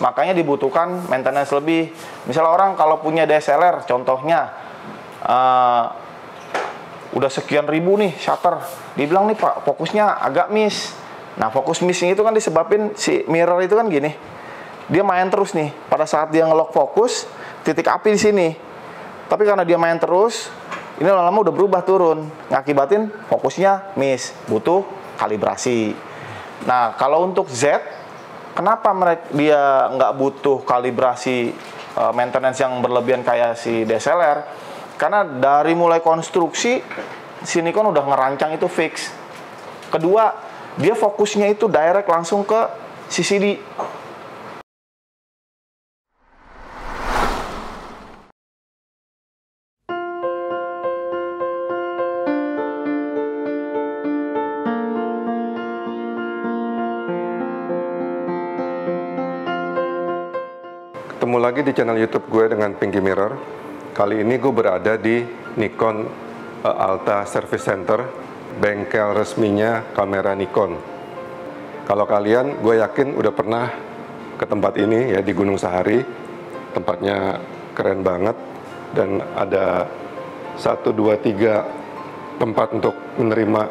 makanya dibutuhkan maintenance lebih. Misalnya orang kalau punya DSLR, contohnya udah sekian ribu nih shutter, dibilang nih Pak fokusnya agak miss. Nah fokus missing itu kan disebabin si mirror itu kan gini, dia main terus nih. Pada saat dia nge-lock fokus, titik api di sini. Tapi karena dia main terus, ini lama-lama udah berubah turun, ngakibatin fokusnya miss, butuh kalibrasi. Nah kalau untuk Z, kenapa dia nggak butuh kalibrasi maintenance yang berlebihan kayak si DSLR? Karena dari mulai konstruksi, si Nikon udah ngerancang itu fix. Kedua, dia fokusnya itu direct langsung ke CCD. Ketemu lagi di channel YouTube gue dengan Pinky Mirror. Kali ini gue berada di Nikon Alta Service Center, bengkel resminya kamera Nikon. Kalau kalian, gue yakin udah pernah ke tempat ini ya, di Gunung Sahari. Tempatnya keren banget dan ada 1, 2, 3 tempat untuk menerima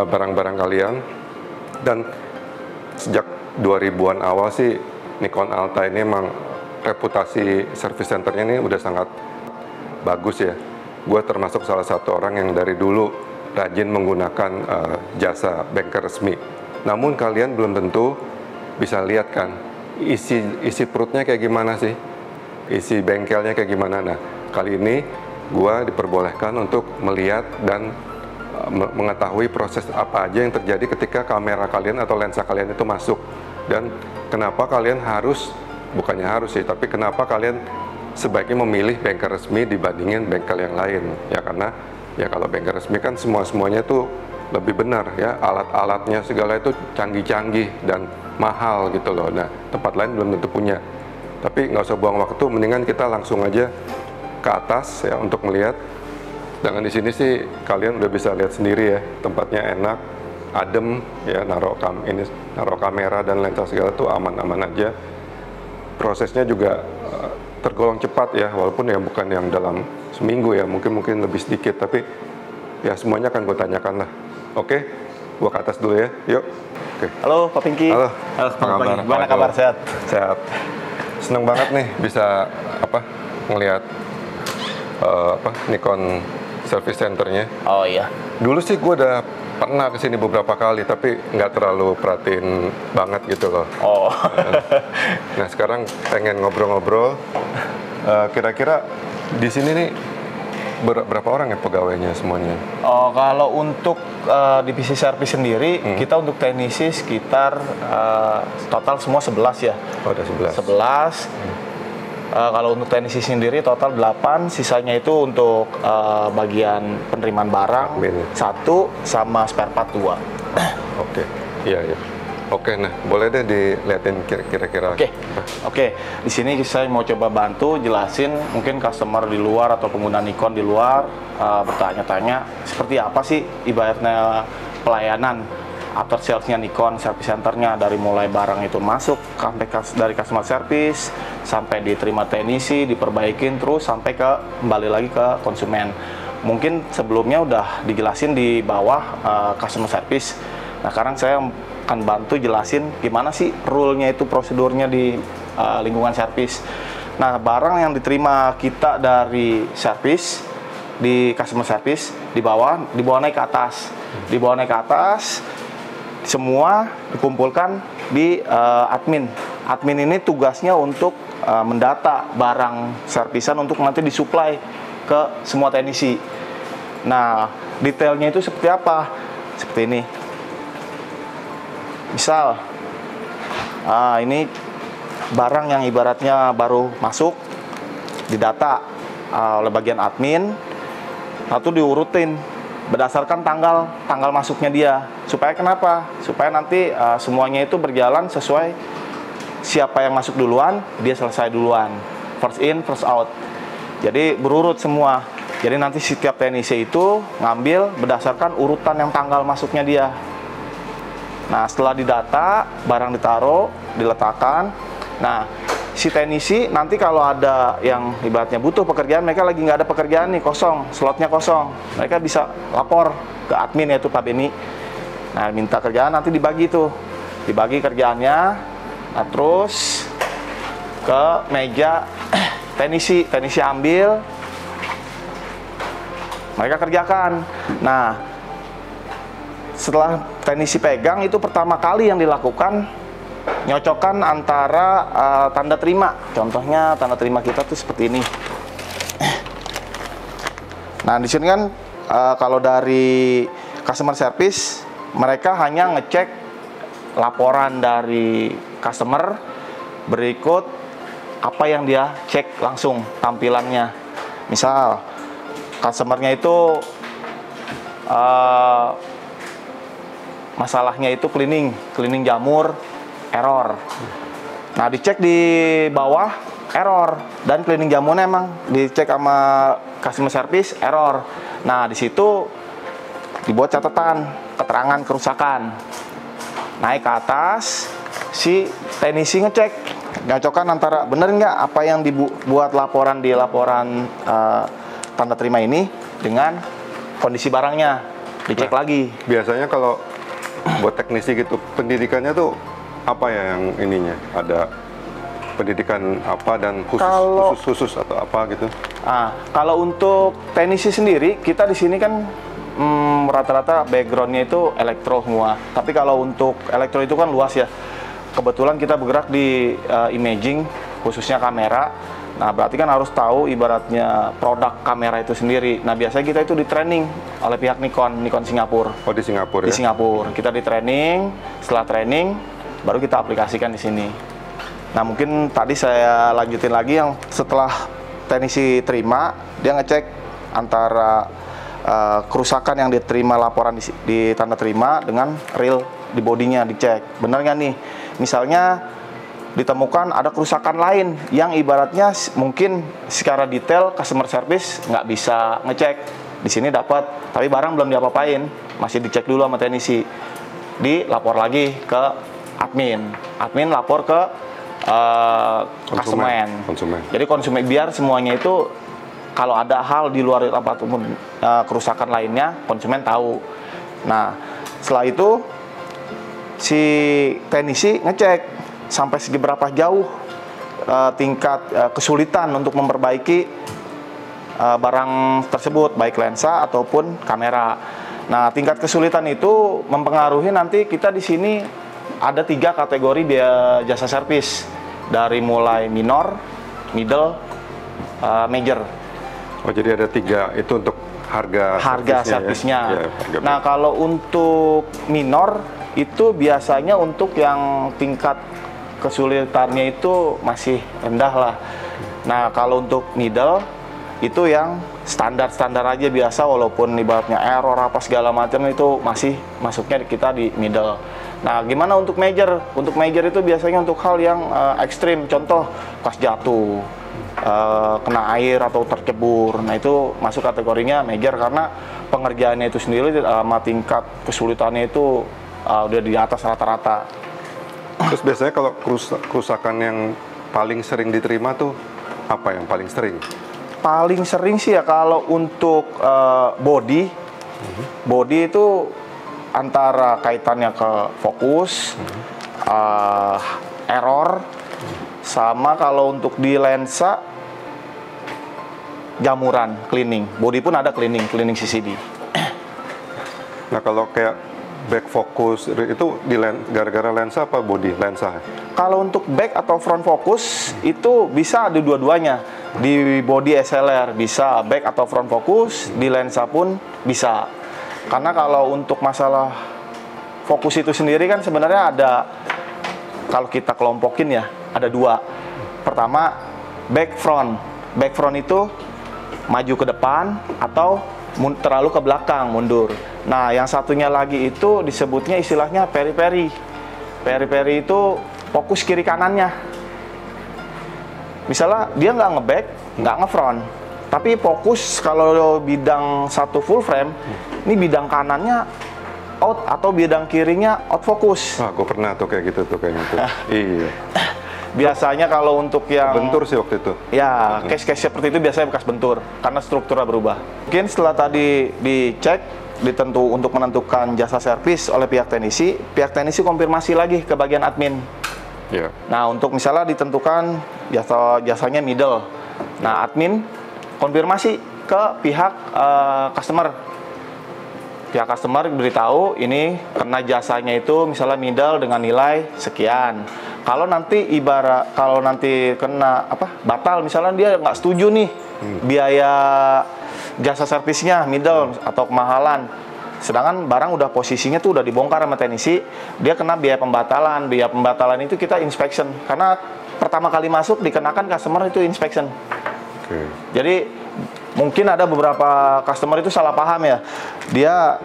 barang-barang kalian. Dan sejak 2000-an awal sih Nikon Alta ini emang reputasi service centernya ini udah sangat bagus ya. Gue termasuk salah satu orang yang dari dulu rajin menggunakan jasa bengkel resmi. Namun kalian belum tentu bisa lihat kan isi perutnya kayak gimana sih, isi bengkelnya kayak gimana. Nah kali ini gue diperbolehkan untuk melihat dan mengetahui proses apa aja yang terjadi ketika kamera kalian atau lensa kalian itu masuk, dan kenapa kalian harus, bukannya harus sih, tapi kenapa kalian sebaiknya memilih bengkel resmi dibandingin bengkel yang lain. Ya karena ya kalau bengkel resmi kan semuanya tuh lebih benar ya, alat-alatnya segala itu canggih-canggih dan mahal gitu loh. Nah tempat lain belum tentu punya. Tapi nggak usah buang waktu, mendingan kita langsung aja ke atas ya untuk melihat. Dengan di sini sih kalian udah bisa lihat sendiri ya, tempatnya enak, adem ya, naruh kamera dan lensa segala tuh aman-aman aja. Prosesnya juga tergolong cepat ya, walaupun ya bukan yang dalam seminggu ya, mungkin lebih sedikit, tapi ya semuanya akan gue tanyakan lah. Oke, gue ke atas dulu ya, yuk. Oke. Halo Pak Pinky. Halo. Halo, Apa kabar? gimana kabar? Sehat? Sehat. Seneng banget nih bisa ngelihat Nikon Service Centernya. Oh iya. Dulu sih gue udah pernah kesini beberapa kali, tapi nggak terlalu perhatiin banget gitu loh. Oh. Nah sekarang pengen ngobrol-ngobrol. Kira-kira di sini nih berapa orang ya pegawainya semuanya? Oh, kalau untuk divisi servis sendiri, kita untuk teknisi sekitar total semua 11 ya. Oh, ada 11. 11. Kalau untuk teknisi sendiri total 8, sisanya itu untuk bagian penerimaan barang Admin. 1 sama spare part 2. Oke, iya. Oke, nah boleh deh dilihatin kira-kira. Oke. Di sini saya mau coba bantu jelasin, mungkin customer di luar atau pengguna Nikon di luar bertanya-tanya seperti apa sih ibaratnya pelayanan after sales-nya Nikon Service Center-nya, dari mulai barang itu masuk sampai dari customer service sampai diterima teknisi, diperbaikin terus sampai kembali lagi ke konsumen. Mungkin sebelumnya udah dijelasin di bawah customer service. Nah, sekarang saya akan bantu jelasin gimana sih rule-nya itu, prosedurnya di lingkungan service. Nah, barang yang diterima kita dari service di customer service dibawa naik ke atas. Dibawa naik ke atas, semua dikumpulkan di admin. Admin ini tugasnya untuk mendata barang servisan untuk nanti disuplai ke semua teknisi. Nah, detailnya itu seperti apa? Seperti ini. Misal, ini barang yang ibaratnya baru masuk, didata oleh bagian admin, lalu diurutin berdasarkan tanggal masuknya dia. Supaya kenapa? Supaya nanti semuanya itu berjalan sesuai siapa yang masuk duluan, dia selesai duluan. First in, first out. Jadi berurut semua. Jadi nanti setiap teknisi itu ngambil berdasarkan urutan yang tanggal masuknya dia. Nah, setelah didata, barang ditaruh, diletakkan. Nah, si teknisi nanti kalau ada yang ibaratnya butuh pekerjaan, mereka lagi nggak ada pekerjaan nih, kosong, slotnya kosong, mereka bisa lapor ke admin, yaitu Pak Beni. Nah, minta kerjaan, nanti dibagi kerjaannya. Nah, terus ke meja teknisi ambil, mereka kerjakan. Nah, setelah teknisi pegang, itu pertama kali yang dilakukan nyocokan antara tanda terima. Contohnya tanda terima kita tuh seperti ini. Nah, di sini kan kalau dari customer service, mereka hanya ngecek laporan dari customer, berikut apa yang dia cek langsung tampilannya. Misal customernya itu masalahnya itu cleaning jamur, error. Nah, dicek di bawah error, dan cleaning jamurnya emang dicek sama customer service error. Nah, di situ dibuat catatan keterangan kerusakan. Naik ke atas, si teknisi ngecek, nyocokkan antara bener nggak apa yang dibuat laporan di laporan tanda terima ini dengan kondisi barangnya, dicek lagi. Biasanya kalau buat teknisi gitu, pendidikannya tuh apa ya yang ininya? Ada pendidikan apa dan khusus atau apa gitu? Kalau untuk teknisi sendiri, kita di sini kan rata-rata backgroundnya itu elektro semua. Tapi kalau untuk elektro itu kan luas ya. Kebetulan kita bergerak di imaging, khususnya kamera. Nah, berarti kan harus tahu ibaratnya produk kamera itu sendiri. Nah, biasanya kita itu di training oleh pihak Nikon Singapura. Oh, di Singapura ya? Di ya? Singapura. Kita di training, setelah training baru kita aplikasikan di sini. Nah, mungkin tadi saya lanjutin lagi yang setelah teknisi terima, dia ngecek antara kerusakan yang diterima laporan di tanda terima dengan real di bodinya, dicek. Benar nggak nih? Misalnya ditemukan ada kerusakan lain yang ibaratnya mungkin secara detail customer service nggak bisa ngecek. Di sini dapat, tapi barang belum diapa-apain, masih dicek dulu sama teknisi. Dilapor lagi ke admin lapor ke konsumen. Jadi konsumen, biar semuanya itu kalau ada hal di luar apapun kerusakan lainnya, konsumen tahu. Nah, setelah itu si teknisi ngecek sampai seberapa jauh tingkat kesulitan untuk memperbaiki barang tersebut, baik lensa ataupun kamera. Nah, tingkat kesulitan itu mempengaruhi nanti kita di sini ada 3 kategori biaya jasa servis, dari mulai minor, middle, major. Oh, jadi ada 3 itu untuk harga servisnya. Ya, nah, kalau untuk minor itu biasanya untuk yang tingkat kesulitannya itu masih rendah lah. Nah, kalau untuk middle itu yang standar aja biasa, walaupun ibaratnya error apa segala macam itu masih masuknya kita di middle. Nah, gimana untuk major? Untuk major itu biasanya untuk hal yang ekstrim, contoh pas jatuh, kena air atau tercebur. Nah, itu masuk kategorinya major karena pengerjaannya itu sendiri sama tingkat kesulitannya itu udah di atas rata-rata. Terus biasanya kalau kerusakan yang paling sering diterima tuh apa yang paling sering? Paling sering sih ya kalau untuk body itu antara kaitannya ke fokus, error, sama kalau untuk di lensa jamuran, cleaning. Body pun ada cleaning CCD. Nah, kalau kayak back focus itu gara-gara lensa apa body lensa? Kalau untuk back atau front focus itu bisa di dua-duanya. Di body SLR bisa back atau front focus, di lensa pun bisa. Karena kalau untuk masalah fokus itu sendiri kan sebenarnya ada, kalau kita kelompokin ya, ada 2. Pertama, back front. Back front itu maju ke depan atau terlalu ke belakang, mundur. Nah, yang satunya lagi itu disebutnya istilahnya peri-peri. Peri-peri itu fokus kiri kanannya. Misalnya dia nggak nge-back, nggak nge-front, tapi fokus kalau bidang satu full frame, ini bidang kanannya out atau bidang kirinya out fokus. Gue pernah tuh kayak gitu tuh kayaknya tuh. Iya. Biasanya kalau untuk yang bentur sih waktu itu. ya case-case seperti itu biasanya bekas bentur karena strukturnya berubah. Mungkin setelah tadi dicek untuk menentukan jasa servis oleh pihak teknisi konfirmasi lagi ke bagian admin. Ya. Nah, untuk misalnya ditentukan jasanya middle. Nah, admin konfirmasi ke pihak customer. Pihak customer beritahu ini karena jasanya itu misalnya middle dengan nilai sekian. Kalau nanti kena batal, misalnya dia nggak setuju nih biaya jasa servisnya middle atau kemahalan, sedangkan barang udah posisinya tuh udah dibongkar sama teknisi, dia kena biaya pembatalan. Biaya pembatalan itu kita inspection karena pertama kali masuk dikenakan customer itu inspection. Jadi mungkin ada beberapa customer itu salah paham ya, dia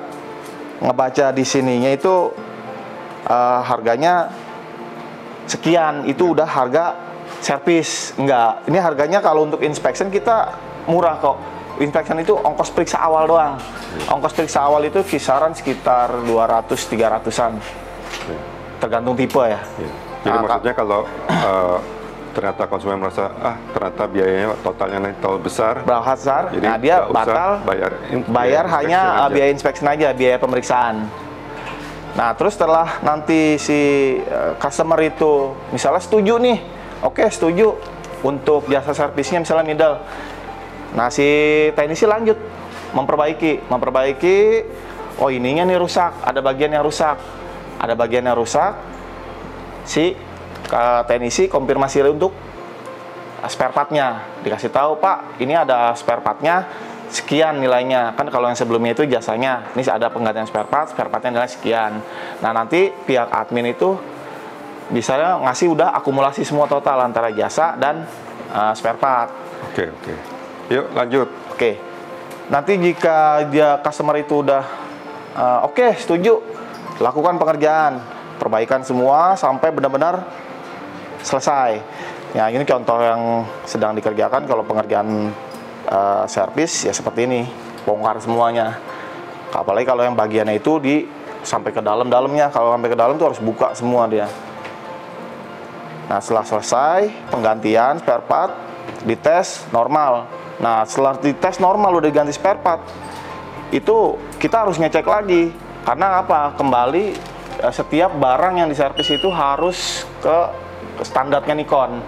ngebaca di sininya itu harganya sekian, itu udah harga servis. Enggak, ini harganya kalau untuk inspection kita murah kok. Inspection itu ongkos periksa awal doang. Ongkos periksa awal itu kisaran sekitar 200-300an, tergantung tipe ya. Jadi maksudnya kalau ternyata konsumen merasa ternyata biayanya totalnya terlalu besar, jadi nah dia batal bayar hanya biaya inspection aja, biaya pemeriksaan. Nah, terus setelah nanti si customer itu misalnya setuju nih, oke setuju untuk jasa servisnya misalnya middle. Nah, si teknisi lanjut memperbaiki, oh ininya nih rusak, ada bagian yang rusak, si teknisi konfirmasi untuk spare partnya, dikasih tahu Pak, ini ada spare partnya sekian nilainya. Kan kalau yang sebelumnya itu jasanya, ini ada penggantian spare partnya nilai sekian. Nah, nanti pihak admin itu bisa ngasih udah akumulasi semua total antara jasa dan spare part. Oke. Yuk lanjut. Oke. Nanti jika customer itu udah oke, setuju, lakukan pengerjaan, perbaikan semua sampai benar-benar selesai. Ya, ini contoh yang sedang dikerjakan. Kalau pengerjaan servis ya seperti ini, bongkar semuanya. Apalagi kalau yang bagiannya itu sampai ke dalamnya. Kalau sampai ke dalam tuh harus buka semua dia. Nah, setelah selesai penggantian spare part, dites normal. Nah, setelah dites normal udah diganti spare part, itu kita harus ngecek lagi. Karena apa? Kembali setiap barang yang diservis itu harus ke standarnya Nikon.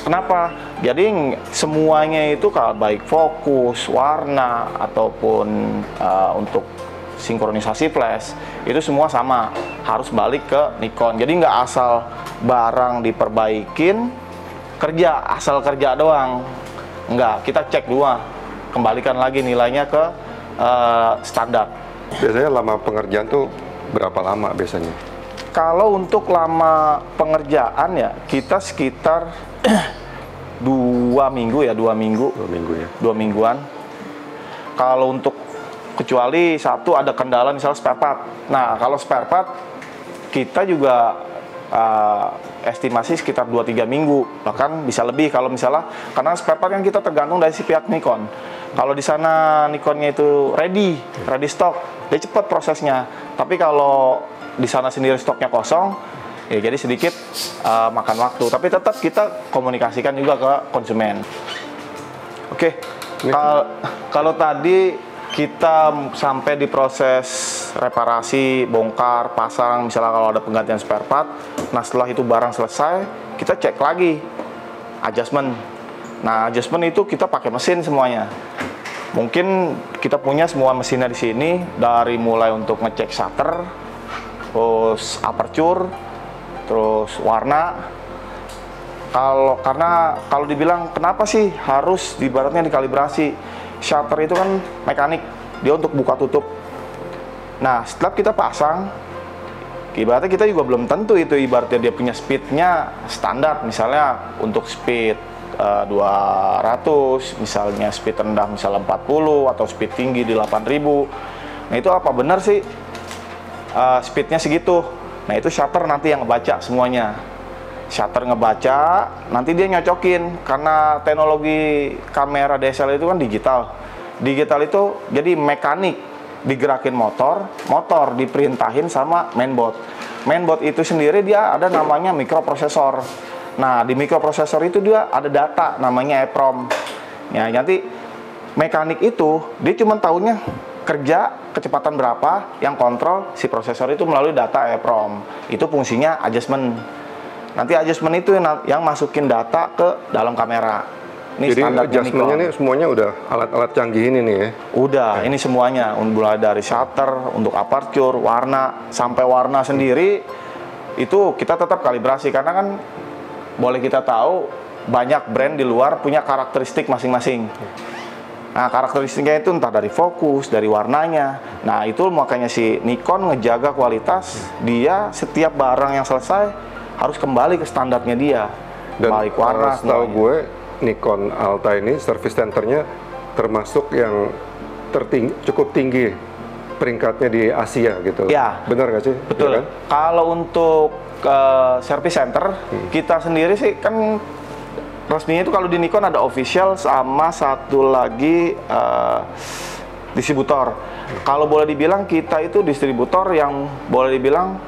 Kenapa? Jadi semuanya itu kalau baik fokus, warna ataupun untuk sinkronisasi flash itu semua sama, harus balik ke Nikon. Jadi nggak asal barang diperbaikin asal kerja doang. Nggak, kita cek dulu, kembalikan lagi nilainya ke standar. Biasanya lama pengerjaan tuh berapa lama biasanya? Kalau untuk lama pengerjaan ya kita sekitar 2 minggu ya. 2 mingguan. Kalau untuk kecuali satu ada kendala misalnya spare part. Nah, kalau spare part kita juga estimasi sekitar 2-3 minggu, bahkan bisa lebih kalau misalnya, karena spare part yang kita tergantung dari si pihak Nikon. Kalau di sana Nikonnya itu ready stock, dia cepat prosesnya. Tapi kalau di sana sendiri stoknya kosong, ya jadi sedikit makan waktu. Tapi tetap kita komunikasikan juga ke konsumen. Oke, kalau tadi kita sampai di proses reparasi, bongkar, pasang, misalnya kalau ada penggantian spare part. Nah, setelah itu barang selesai, kita cek lagi adjustment. Nah, adjustment itu kita pakai mesin semuanya. Mungkin kita punya semua mesinnya di sini, dari mulai untuk ngecek shutter, terus aperture, terus warna. Karena kalau dibilang kenapa sih harus ibaratnya dikalibrasi, shutter itu kan mekanik, dia untuk buka tutup. Nah, setelah kita pasang, ibaratnya kita juga belum tentu itu ibaratnya dia punya speednya standar, misalnya untuk speed 200, misalnya speed rendah misalnya 40, atau speed tinggi di 8000. Nah, itu apa benar sih speednya segitu? Nah, itu shutter nanti yang ngebaca semuanya. Shutter ngebaca, nanti dia nyocokin, karena teknologi kamera DSLR itu kan digital. Digital itu jadi mekanik, digerakin motor diperintahin sama mainboard. Mainboard itu sendiri dia ada namanya mikroprosesor. Nah, di mikroprosesor itu dia ada data namanya EEPROM. Ya, nanti mekanik itu dia cuma tahunya kerja kecepatan berapa, yang kontrol si prosesor itu melalui data EEPROM. Itu fungsinya adjustment. Nanti adjustment itu yang masukin data ke dalam kamera. Ini jadi adjustmentnya nih semuanya udah alat-alat canggih ini nih ya? Udah, ini semuanya. Mulai dari shutter, untuk aperture, warna, sampai warna sendiri, itu kita tetap kalibrasi. Karena kan boleh kita tahu, banyak brand di luar punya karakteristik masing-masing. Nah, karakteristiknya itu entah dari fokus, dari warnanya. Nah, itu makanya si Nikon ngejaga kualitas. Dia setiap barang yang selesai harus kembali ke standarnya dia. Dan baik warna, setahu gue, Nikon Alta ini service centernya termasuk yang cukup tinggi peringkatnya di Asia gitu. Ya, benar nggak sih? Betul. Ya kan? Kalau untuk service center, kita sendiri sih kan resminya itu kalau di Nikon ada official sama satu lagi distributor. Kalau boleh dibilang kita itu distributor yang boleh dibilang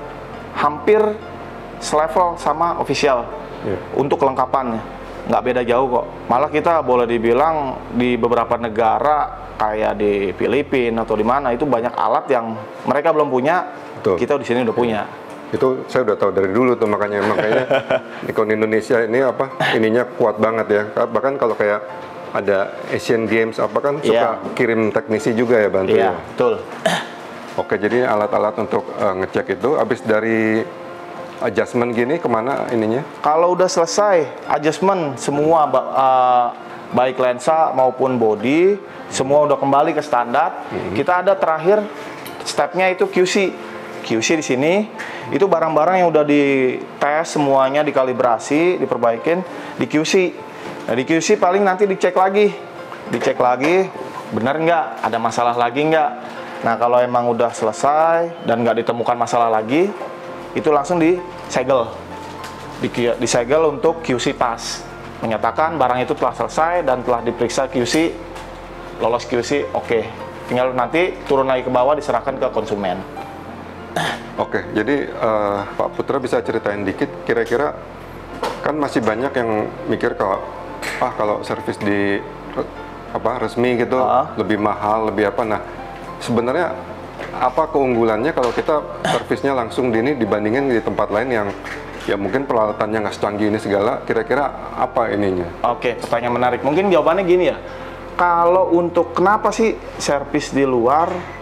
hampir selevel sama official untuk kelengkapannya. Nggak beda jauh kok. Malah kita boleh dibilang di beberapa negara kayak di Filipina atau di mana itu banyak alat yang mereka belum punya. Betul. Kita di sini udah punya. Itu saya udah tahu dari dulu tuh, makanya Nikon Indonesia ini ininya kuat banget ya. Bahkan kalau kayak ada Asian Games kan suka kirim teknisi juga ya, bantu ya. Betul. Oke, jadi alat-alat untuk ngecek itu habis dari adjustment gini kemana ininya? Kalau udah selesai adjustment semua baik lensa maupun body semua udah kembali ke standar. Kita ada terakhir stepnya itu QC. QC di sini itu barang-barang yang udah dites semuanya, dikalibrasi, diperbaikin di QC. Nah, di QC paling nanti dicek lagi, benar nggak, ada masalah lagi nggak. Nah, kalau emang udah selesai dan nggak ditemukan masalah lagi, itu langsung disegel, disegel untuk QC pass, menyatakan barang itu telah selesai dan telah diperiksa QC, lolos QC, oke. Tinggal nanti turun lagi ke bawah diserahkan ke konsumen. Oke, jadi Pak Putra bisa ceritain dikit, kira-kira kan masih banyak yang mikir kalau servis di resmi gitu lebih mahal, lebih apa. Nah, sebenarnya apa keunggulannya kalau kita servisnya langsung dibandingin di tempat lain yang ya mungkin peralatannya nggak secanggih ini segala, kira-kira apa ininya? Oke, pertanyaan menarik. Mungkin jawabannya gini ya, kalau untuk kenapa sih servis di luar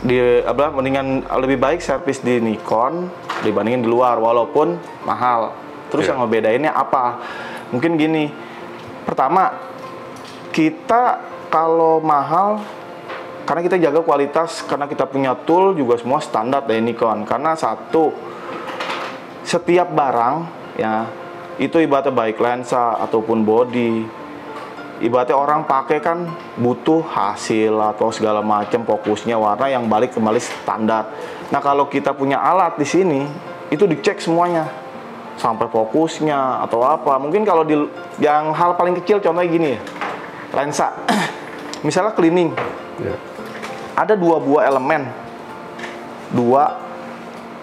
mendingan lebih baik servis di Nikon dibandingin di luar walaupun mahal. Terus yang ngebedainnya apa? Mungkin gini, pertama kita kalau mahal karena kita jaga kualitas, karena kita punya tool juga semua standar dari Nikon. Karena satu, setiap barang ya itu ibaratnya baik lensa ataupun body, ibaratnya orang pakai kan butuh hasil atau segala macam, fokusnya, warna yang balik kembali standar. Nah, kalau kita punya alat di sini itu dicek semuanya sampai fokusnya atau apa. Mungkin kalau yang hal paling kecil contohnya gini ya, lensa misalnya cleaning, ada 2 buah elemen,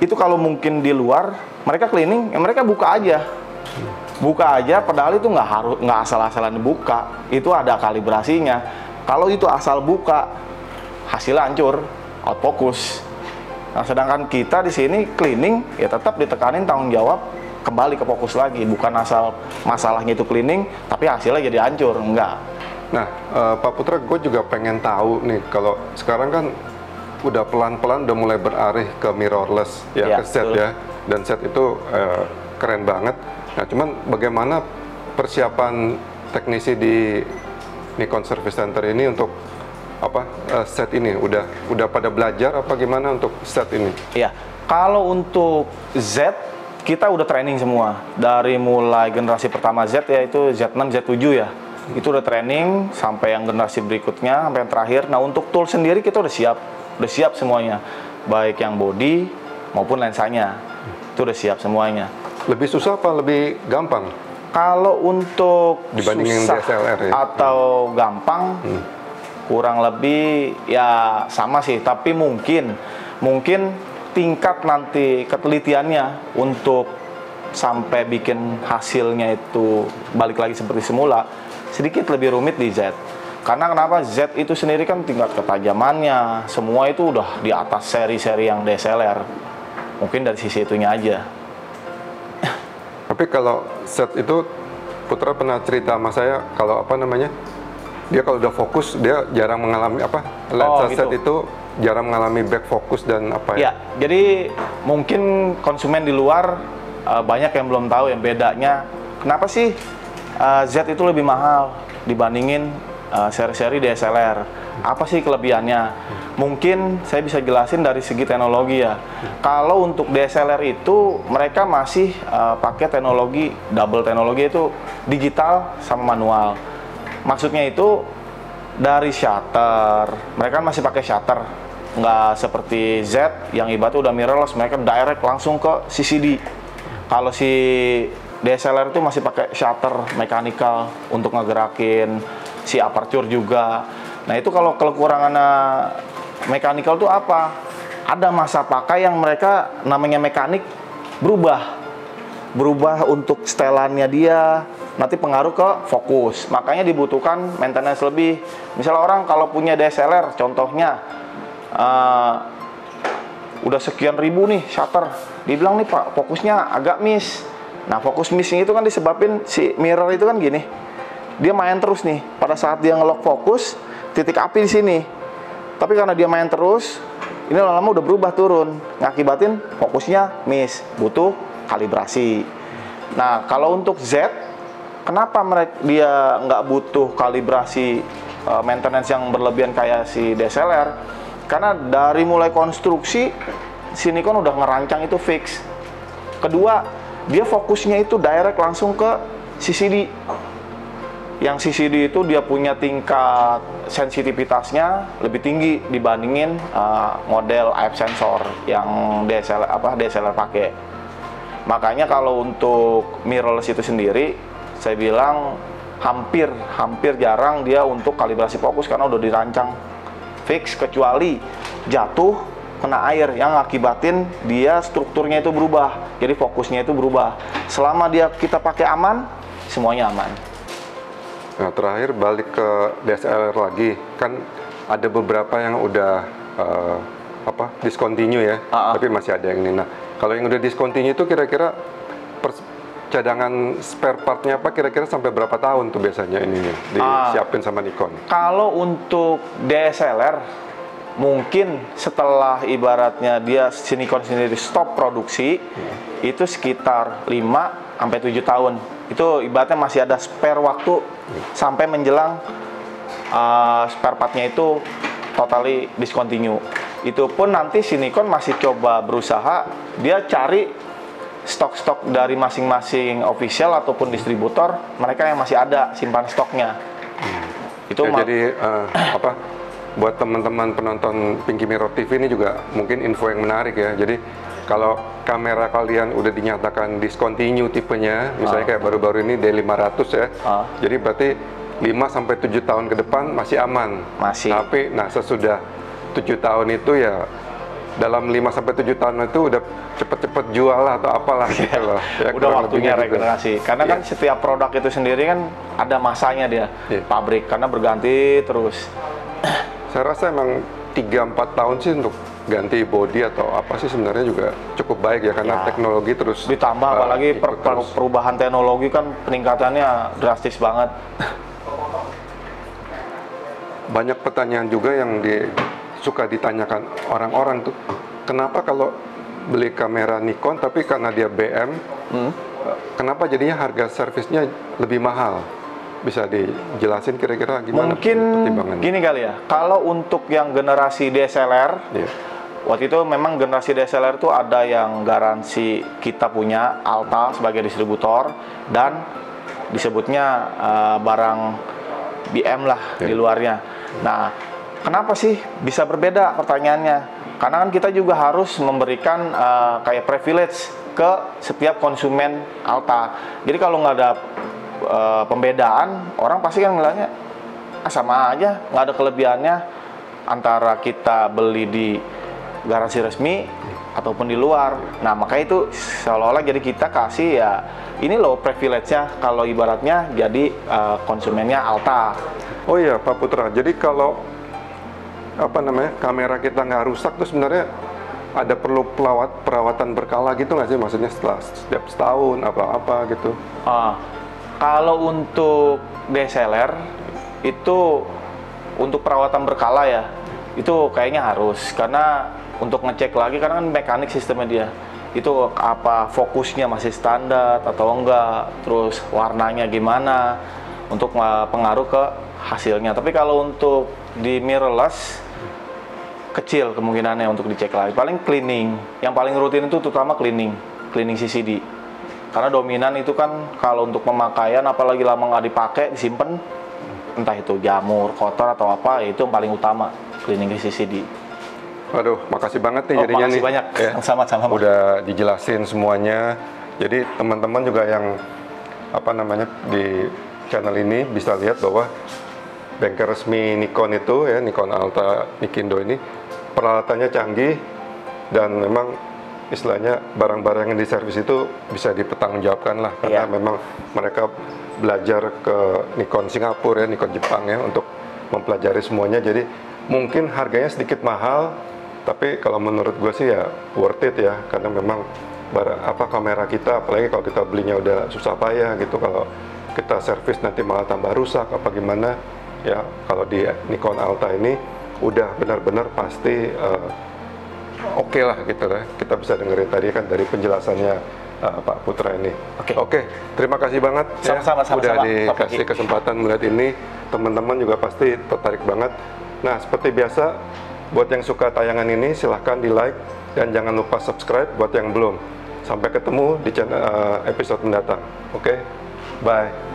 itu kalau mungkin di luar mereka cleaning, mereka buka aja, padahal itu nggak asal-asalan dibuka, itu ada kalibrasinya. Kalau itu asal buka, hasilnya hancur, out focus. Nah, sedangkan kita di sini cleaning ya tetap ditekanin tanggung jawab kembali ke fokus lagi, bukan asal masalahnya itu cleaning tapi hasilnya jadi hancur, enggak. Nah, Pak Putra, gue juga pengen tahu nih, kalau sekarang kan udah pelan-pelan udah mulai beralih ke mirrorless ya, ke set ya, dan set itu keren banget. Nah, cuman bagaimana persiapan teknisi di Nikon Service Center ini untuk set ini? Udah pada belajar apa gimana untuk set ini? Iya, kalau untuk Z kita udah training semua dari mulai generasi pertama Z yaitu Z6, Z7 ya. Itu udah training sampai yang generasi berikutnya, sampai yang terakhir. Nah, untuk tool sendiri kita udah siap semuanya, baik yang body maupun lensanya itu udah siap semuanya. Lebih susah apa lebih gampang? Kalau untuk dibandingin susah DSLR ya? Atau gampang, kurang lebih ya sama sih. Tapi mungkin tingkat nanti ketelitiannya untuk sampai bikin hasilnya itu balik lagi seperti semula sedikit lebih rumit di Z. Karena kenapa? Z itu sendiri kan tingkat ketajamannya semua itu udah di atas seri-seri yang DSLR. Mungkin dari sisi itunya aja. Tapi kalau Z itu, Putra pernah cerita sama saya kalau apa namanya, dia kalau udah fokus dia jarang mengalami apa, lensa gitu. Z itu jarang mengalami back focus dan apa ya. Jadi mungkin konsumen di luar banyak yang belum tahu yang bedanya. Kenapa sih Z itu lebih mahal dibandingin seri-seri DSLR? Apa sih kelebihannya? Mungkin saya bisa jelasin dari segi teknologi ya. Kalau untuk DSLR itu mereka masih pakai teknologi double teknologi, itu digital sama manual. Maksudnya itu dari shutter, mereka masih pakai shutter, nggak seperti Z yang ibaratnya udah mirrorless, mereka direct langsung ke CCD. Kalau si DSLR itu masih pakai shutter mechanical untuk ngegerakin si aperture juga. Nah itu kalau kekurangan mechanical itu apa? Ada masa pakai yang mereka namanya mekanik berubah untuk setelannya dia, nanti pengaruh ke fokus. Makanya dibutuhkan maintenance lebih. Misalnya orang kalau punya DSLR, contohnya udah sekian ribu nih shutter, dibilang nih Pak fokusnya agak miss. Nah fokus missing itu kan disebabin si mirror itu kan gini, dia main terus nih. Pada saat dia ngelock fokus, titik api di sini. Tapi karena dia main terus, ini lama-lama udah berubah turun, ngakibatin fokusnya miss, butuh kalibrasi. Nah kalau untuk Z, kenapa dia nggak butuh kalibrasi maintenance yang berlebihan kayak si DSLR? Karena dari mulai konstruksi, si Nikon udah ngerancang itu fix. Kedua, dia fokusnya itu direct langsung ke CCD. Yang CCD itu dia punya tingkat sensitivitasnya lebih tinggi dibandingin model AF sensor yang DSLR pakai. Makanya kalau untuk mirrorless itu sendiri, saya bilang hampir jarang dia untuk kalibrasi fokus karena udah dirancang fix, kecuali jatuh kena air yang akibatin dia strukturnya itu berubah, jadi fokusnya itu berubah. Selama kita pakai aman, semuanya aman. Nah terakhir balik ke DSLR lagi, kan ada beberapa yang udah discontinue ya, tapi masih ada yang ini. Nah kalau yang udah discontinue itu kira-kira cadangan spare partnya apa kira-kira sampai berapa tahun tuh biasanya ini disiapin sama Nikon? Kalau untuk DSLR mungkin setelah ibaratnya si Nikon sendiri stop produksi, itu sekitar 5-7 tahun. Itu ibaratnya masih ada spare waktu sampai menjelang spare partnya itu totally discontinue. Itu pun nanti si Nikon masih coba berusaha dia cari stok-stok dari masing-masing official ataupun distributor, mereka yang masih ada simpan stoknya. Itu ya, jadi buat teman-teman penonton Pinky Mirror TV ini juga mungkin info yang menarik ya. Jadi kalau kamera kalian udah dinyatakan discontinue tipenya, misalnya kayak baru-baru ini D500 ya, jadi berarti 5-7 tahun ke depan masih aman. Masih. Tapi sesudah 7 tahun itu ya, dalam 5-7 tahun itu udah cepet-cepet jual lah atau apalah gitu loh. Ya, udah waktunya regenerasi. Karena kan setiap produk itu sendiri kan ada masanya dia pabrik, karena berganti terus. Saya rasa emang 3-4 tahun sih untuk ganti body atau apa sih sebenarnya juga cukup baik ya, karena teknologi terus ditambah, apalagi perubahan teknologi kan peningkatannya drastis banget. Banyak pertanyaan juga yang suka ditanyakan orang-orang tuh, kenapa kalau beli kamera Nikon tapi karena dia BM, kenapa jadinya harga servisnya lebih mahal? Bisa dijelasin kira-kira gimana? Mungkin gini kali ya, kalau untuk yang generasi DSLR, waktu itu memang generasi DSLR itu ada yang garansi kita punya Alta sebagai distributor dan disebutnya barang BM lah di luarnya. Nah, kenapa sih bisa berbeda pertanyaannya? Karena kan kita juga harus memberikan kayak privilege ke setiap konsumen Alta. Jadi kalau nggak ada pembedaan, orang pasti kan ngeliatnya sama aja, nggak ada kelebihannya antara kita beli di garansi resmi ataupun di luar. Nah, makanya itu seolah-olah jadi kita kasih ya ini loh privilege-nya kalau ibaratnya jadi konsumennya Alta. Oh iya Pak Putra, jadi kalau kamera kita nggak rusak tuh sebenarnya ada perlu perawatan berkala gitu nggak sih, maksudnya setelah setiap setahun apa gitu? Kalau untuk DSLR itu untuk perawatan berkala ya, itu kayaknya harus, karena untuk ngecek lagi karena kan mekanik sistemnya dia. Itu apa fokusnya masih standar atau enggak, terus warnanya gimana untuk pengaruh ke hasilnya. Tapi kalau untuk di mirrorless kecil kemungkinannya untuk dicek lagi. Paling cleaning, yang paling rutin itu terutama cleaning CCD. Karena dominan itu kan kalau untuk pemakaian apalagi lama nggak dipakai, disimpan, entah itu jamur, kotor atau apa, itu yang paling utama, cleaning CCD. Waduh, makasih banget nih jadinya makasih nih. Banyak. Ya, sama-sama. Udah dijelasin semuanya. Jadi teman-teman juga yang di channel ini bisa lihat bahwa bengkel resmi Nikon itu ya, Nikon Alta Nikindo ini peralatannya canggih dan memang istilahnya barang-barang yang diservis itu bisa dipertanggungjawabkan lah, karena memang mereka belajar ke Nikon Singapura ya, Nikon Jepang ya, untuk mempelajari semuanya. Jadi mungkin harganya sedikit mahal, tapi kalau menurut gue sih ya worth it ya, karena memang kamera kita, apalagi kalau kita belinya udah susah payah gitu, kalau kita servis nanti malah tambah rusak apa gimana ya. Kalau di Nikon Alta ini udah benar-benar pasti oke lah gitu ya. Kita bisa dengerin tadi kan dari penjelasannya Pak Putra ini. Oke, terima kasih banget sama-sama, udah dikasih kesempatan melihat ini. Teman-teman juga pasti tertarik banget. Nah, seperti biasa, buat yang suka tayangan ini silahkan di like dan jangan lupa subscribe buat yang belum. Sampai ketemu di channel episode mendatang. Oke, bye.